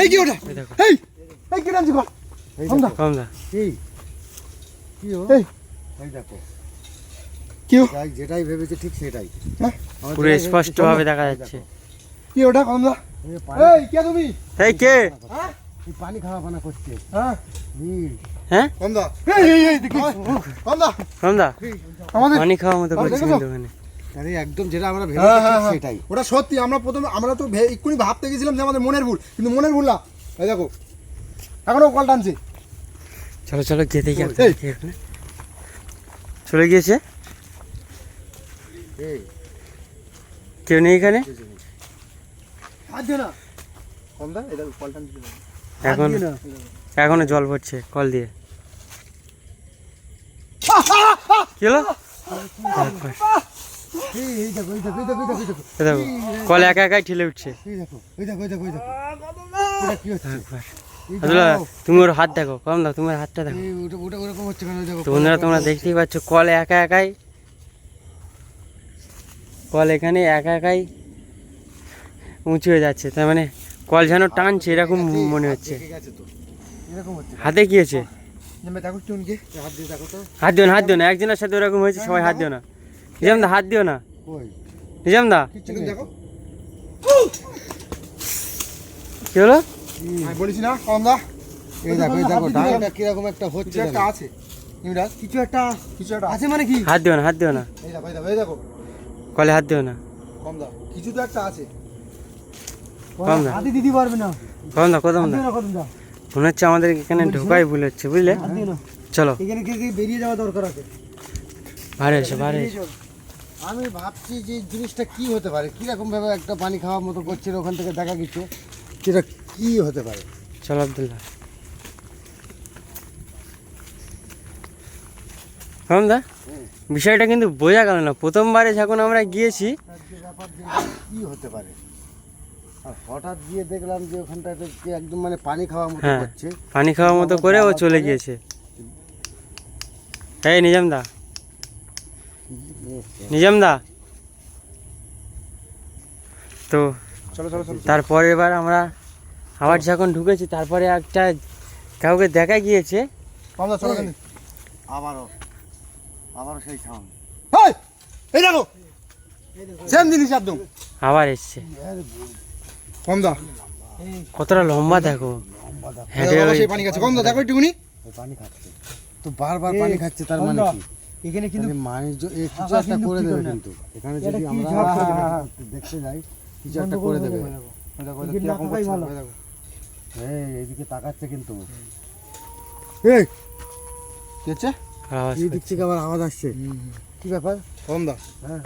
এই কি ওটা? এই এই কি রাঞ্জি কর কমদা কমদা এই কি ও এই এই দেখো কি ও তাই যেটাই ভেবেছে ঠিক সেটাই হ্যাঁ? পুরো স্পষ্ট ভাবে দেখা যাচ্ছে। কি ওটা কমদা? এই পানি এই কে তুমি? এই কে? হ্যাঁ এই পানি খাওয়া পানা করছে হ্যাঁ নীল হ্যাঁ কমদা এই দেখি কমদা কমদা আমাদের পানি খাওয়ার মতো করছে দেখেছো? কিন্তু ওখানে। আরে একদম যেটা আমরা হ্যাঁ ভেবেছি হ্যাঁ ঠিক হ্যাঁ সেটাই ওটা সত্যি আমরা তো এক্ষুনি ভাবতে গেছিলাম যে আমাদের মনের ভুল কিন্তু মনের ভুল না এই দেখো এখনো কল টানছে চলো চলো গিয়ে দেখি এই। এখানে চলে গিয়েছে। এই কেউ নেই এখানে হাত দিও না কমদা এই দেখো কল টানছে এখন এখনো জল পড়ছে কল দিয়ে। কি হলো? এই দেখো এই দেখো এই দেখো এই দেখো এ দেখো কল একা একাই ঠেলে উঠছে। এই দেখো এই দেখো এই দেখো এই দেখো এটা কি হচ্ছে একবার এই আব্দুল্লাহ, দেখো। তুমি ওর হাত দেখো কম দাও, তোমার হাতটা দেখো। এই ওটা ওটা ওরকম হচ্ছে কেন এই দেখো তো বন্ধুরা তোমরা দেখতেই পাচ্ছ কল একা একাই কল এখানে একা একাই উঁচু হয়ে যাচ্ছে। তার মানে কল যেন টানছে এরকম মনে হচ্ছে। ঠিক আছে তো এরকম হচ্ছে হাতে কি হয়েছে? নেমে দেখো চুনকে হাত দিয়ে দেখো তো হাত দিও না, হাত দিও না, একজনের সাথে ওরকম হয়েছে, সবাই হাত দিও না। নিজাম দা হাত দিও না, কই নিজাম দা কিচ্ছু দেখো কি হলো? আমি বলেছি না কমদা এই দেখো ডালটা কিরকম একটা হচ্ছে কিছু একটা আছে ইমরাজ কিছু একটা আছে মানে কি হাত দিও না, হাত দিও না, এই দেখো এই দেখো এই দেখো কলে হাত দিও না। কমদা কিছু তো একটা আছে কম দা, হাতে দিতে পারবে না কম দা, কদম দা, কদম দা মনে হচ্ছে আমাদের এখানে ঢোকাই ভুল হচ্ছে, বুঝলে? চলো এখানে কে বেরিয়ে যাওয়া দরকার আছে বাইরে এসো, বাইরে এসো। আমি ভাবছি যে জিনিসটা কি হতে পারে কিরকম ভাবে একটা পানি খাওয়ার মতো করছিল ওখান থেকে দেখা গেছে সেটা কি হতে পারে চলো আব্দুল্লাহ। কম দা, বিষয়টা কিন্তু বোঝা গেল না প্রথমবারে যখন আমরা গিয়েছি। ব্যাপার যে কি হতে পারে আর হঠাৎ গিয়ে দেখলাম যে ওখানটাতে কি একদম মানে পানি খাওয়ার মতো হ্যাঁ, করছে পানি খাওয়ার মতো করে ও চলে গিয়েছে। এই নিজাম দা, নিজাম দা, তো চলো চলো চলো তারপরে এবার আমরা আবার যখন ঢুকেছি তারপরে একটা কাউকে দেখা গিয়েছে। কমদা চলো কেন আবারও সেই সাউন্ড এই এই দেখো সেম জিনিস একদম আবার এসছে। কমদা কতটা লম্বা দেখো, হেঁটে বাবা ওই সেই পানি খাচ্ছে কমদা দেখো একটুকুনি পানি খাচ্ছে তো বারবার পানি খাচ্ছে তার মানে কি এখানে কিন্তু কিছু একটা করে দেবে কিন্তু এখানে যদি আমরা দেখতে যাই কিছু একটা করে দেবে দেখো কি রকম করছে দেখো এই এইদিকে তাকাচ্ছে কিন্তু এই কি হচ্ছে আওয়াজ এই দিক থেকে আবার আওয়াজ আসছে কি ব্যাপার কমদা হ্যাঁ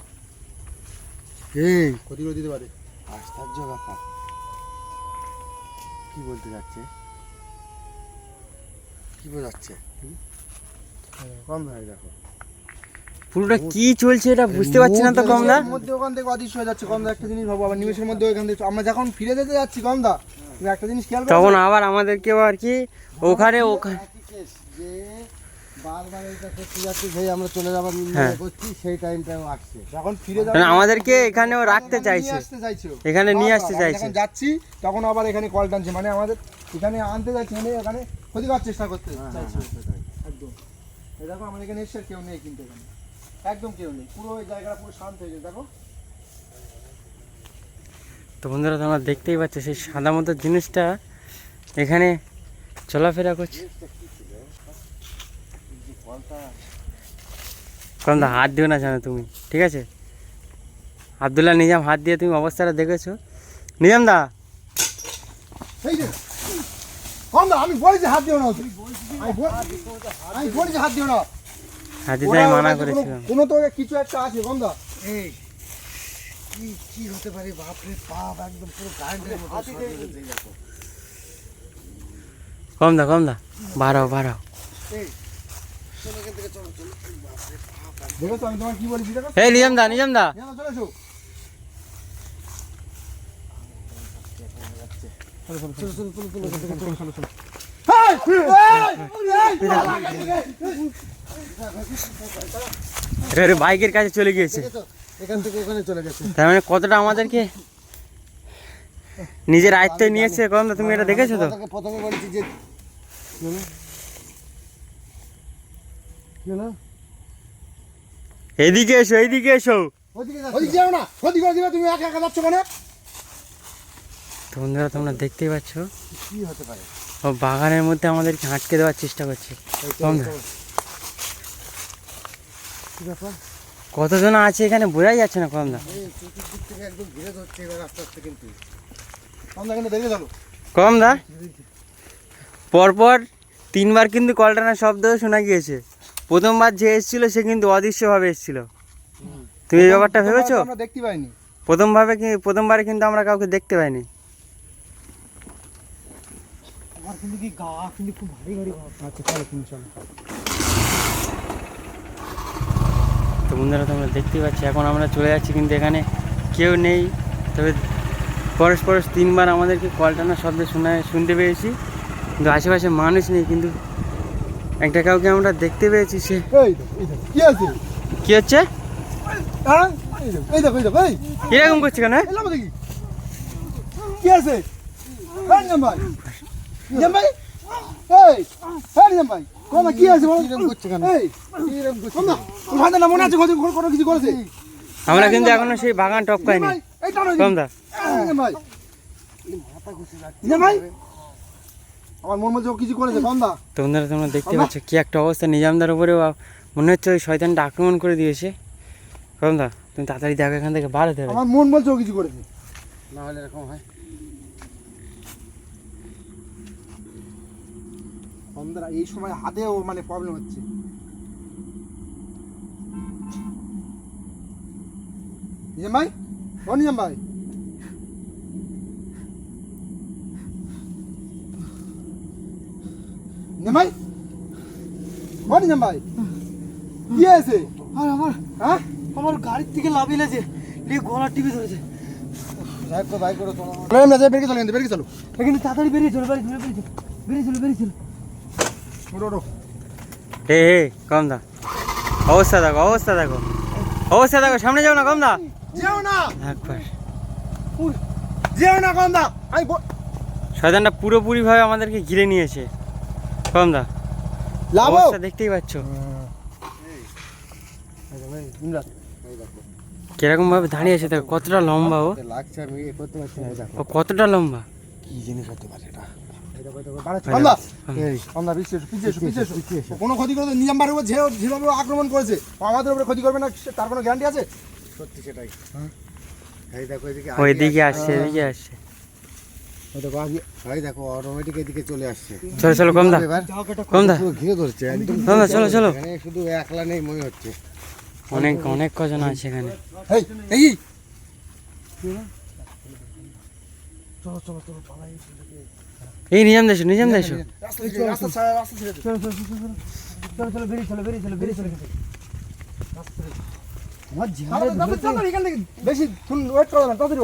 এই ক্ষতি করে দিতে পারে আশ্চর্য ব্যাপার কি বলতে যাচ্ছে কি বোঝাচ্ছে কমদা এই দেখো পুরোটা কি চলছে এটা বুঝতে পারছি না তো কম দা। মধ্যে ওখান থেকে অদৃশ্য হয়ে যাচ্ছে কমদা একটা জিনিস ভাবো আবার নিমেষের মধ্যে ওখান থেকে আমরা যখন ফিরে যেতে যাচ্ছি কমদা তুমি একটা জিনিস খেয়াল করো তখন আবার আমাদেরকেও আর কি ওখানে একই কেস যে বারবার এটা করতে যাচ্ছি সেই আমরা চলে যাবার হ্যাঁ। করছি সেই টাইমটাও আসছে যখন ফিরে মানে আমাদেরকে এখানেও রাখতে চাইছে, আসতে চাইছে এখানে নিয়ে আসতে চাইছে। যখন যাচ্ছি তখন আবার এখানে কল টানছে মানে আমাদের এখানে আনতে যাচ্ছে মানে এখানে ক্ষতি করার চেষ্টা করতে চাইছে একদম এই দেখো আমাদের এখানে এসে কেউ নেই কিন্তু এখানে একদম কেউ নেই পুরো ওই জায়গাটা পুরো শান্ত হয়ে গেছে দেখো তো বন্ধুরা তোমরা দেখতেই পাচ্ছ সেই সাদা মতো জিনিসটা এখানে চলাফেরা করছে। কম দা হাত দিও না জানো তুমি, ঠিক আছে? আব্দুল্লাহ নিজাম হাত দিয়ে তুমি অবস্থাটা দেখেছো। নিজাম দা এই যে কম না আমি বলেছি হাত দিও না আমি বলেছি হাত দিও না হাত দিতে আমি মানা করেছিলাম। কোনো তো কিছু একটা আছে গন্ধা এই কি কি হতে পারে বাপরে বাপ একদম পুরো কারেন্টের মতো শর্ট হয়ে গেছে, এই দেখো কম দা বাড়াও বাড়াও। এই চলো এখান থেকে চলো চলো বাপরে বাপ দেখো তো আমি তোমার কি বলেছি দেখো এই নিজাম দা চলে এসো চলো চলো চলো চলো এখান থেকে চলো চলো চলো এটা বাইকের কাছে চলে গিয়েছে। দেখেছো? এখান থেকে ওখানে চলে গেছে তার মানে কতটা আমাদেরকে নিজের আয়ত্তে নিয়েছে কম দা, তুমি এটা দেখেছো তো? তোমাকে প্রথমে বলছি যে কি হলো? কি হলো? এইদিকে এসো, এইদিকে এসো। ওদিকে ওদিকে যাও না, ওদিকে দিবে, তুমি একা একা যাচ্ছ কেন? তো বন্ধুরা তোমরা দেখতেই পাচ্ছ, কি হতে পারে? ও বাগানের মধ্যে আমাদেরকে আটকে দেওয়ার চেষ্টা করছে। কম দা, কি ব্যাপার? কতজন আছে এখানে বোঝাই যাচ্ছে না কম দা। এই চতুর্দিক থেকে একদম ঘিরে ধরছে এবার আস্তে আস্তে কিন্তু। আমরা কিন্তু বেরিয়ে চলো। কম দা, পরপর 3বার কিন্তু কলটানার শব্দ শোনা গিয়েছে। প্রথমবার যে এসেছিল সে কিন্তু অদৃশ্যভাবে এসেছিল। তুমি এই ব্যাপারটা ভেবেছো? আমরা দেখতে পাইনি। প্রথমবারে কিন্তু আমরা কাউকে দেখতে পাইনি। আমার কিন্তু কি গা কিন্তু খুব ভারী ভারী ভাব। আচ্ছা চলো, তুমি চলো। তো বন্ধুরা তোমরা দেখতেই পাচ্ছ, এখন আমরা চলে যাচ্ছি কিন্তু এখানে কেউ নেই। তবে পরস্পর 3বার আমাদেরকে কলটানার শব্দ শুনতে পেয়েছি, কিন্তু আশেপাশে মানুষ নেই। কিন্তু একটা কাউকে আমরা দেখতে পেয়েছি। সে এই দেখো, এই দেখো, কি আছে? কি হচ্ছে? হ্যাঁ? এই দেখো, এই দেখো, এই এরকম করছে কেন? এলাম দেখি। কি আছে? হ্যাঁ নিজাম ভাই, নিজাম ভাই, এই, হ্যাঁ নিজাম ভাই, কোন কি আছে বলো? কিরকম করছে কেন? এই, কিরকম করছে? কোন না, ওখানে না মনে আছে কোনো কিছু করেছে? আমরা কিন্তু এখনো সেই বাগান টপকাইনি। ভাই, এই টানো কম দা, নিজাম ভাই, মাথা ঘুষে যাচ্ছে। নিজাম ভাই, আমার মন বলছে ও কিছু করেছে, কম দা। তো বন্ধুরা তোমরা দেখতে পাচ্ছ কি একটা অবস্থা। নিজামদার উপরেও মনে হচ্ছে ওই শয়তানটা আক্রমণ করে দিয়েছে। কম দা, তুমি তাড়াতাড়ি দেখো, এখান থেকে বার হতে হবে। আমার মন বলছে ও কিছু করেছে। না হলে এরকম হয়। বন্ধুরা এই সময় হাতেও মানে প্রবলেম হচ্ছে। নিজাম ভাই, ও নিজাম ভাই, নিজাম ভাই, ও নিজাম ভাই, কি আছে? আর হ্যাঁ, আমার গাড়ির থেকে লাভ এলেছে, দিয়ে গলার টিপে ধরেছে। যাই করো ভাই করো তোমার। বললাম না যে বেরিয়ে চলো, কিন্তু বেরিয়ে চলো। কিন্তু তাড়াতাড়ি বেরিয়ে চলো, বেরিয়ে চলো, বেরিয়ে চলো, বেরিয়ে চলো। ওঠো, ওঠো। হে হে কম দা, অবস্থা দেখো, অবস্থা দেখো, অবস্থা দেখো। সামনে যাও না কম দা, যেও না, একবার। যেও না, কম দা। শয়তানটা পুরোপুরিভাবে আমাদেরকে ঘিরে নিয়েছে। কম দা, লাভ অবস্থা দেখতেই পাচ্ছ কিরকম ভাবে দাঁড়িয়ে আছে। দেখো কতটা লম্বা ও, লাগছে আমি এ করতে পারছি না। দেখো ও কতটা লম্বা। কি জিনিস হতে পারে এটা। কম দা, এই কম দা, পিছিয়ে এসো, পিছিয়ে এসো, পিছিয়ে এসো। পিছিয়ে এসো। কোনো ক্ষতি করে নিজাম বাড়ির উপর যেভাবে ও আক্রমণ করেছে, ও আমাদের উপরে ক্ষতি করবে না তার কোনো গ্যারান্টি আছে? সত্যি সেটাই। এই দেখো এদিকে ও এদিকে আসছে, এদিকে আসছে। ভাই দেখো অটোমেটিক এদিকে চলে আসছে। চলো চলো কম দা, এবার কম দা, পুরো ঘিরে ধরছে একদম। কম দা, চলো চলো। এখানে শুধু একলা নেই মনে হচ্ছে। অনেক অনেক কজন আছে এখানে। এই, এই, চলো চলো চলো পালাই। এই নিজাম দেশো, নিজাম দেশো। রাস্তা ছেড়ে দে, রাস্তা ছেড়ে দে। চলো চলো বেরিয়ে চলো, বেরিয়ে চলো, বেরিয়ে চলো। আমার তাড়াতাড়ি, তাড়াতাড়ি, এখান থেকে বেশি ওয়েট করো না, তাড়াতাড়ি।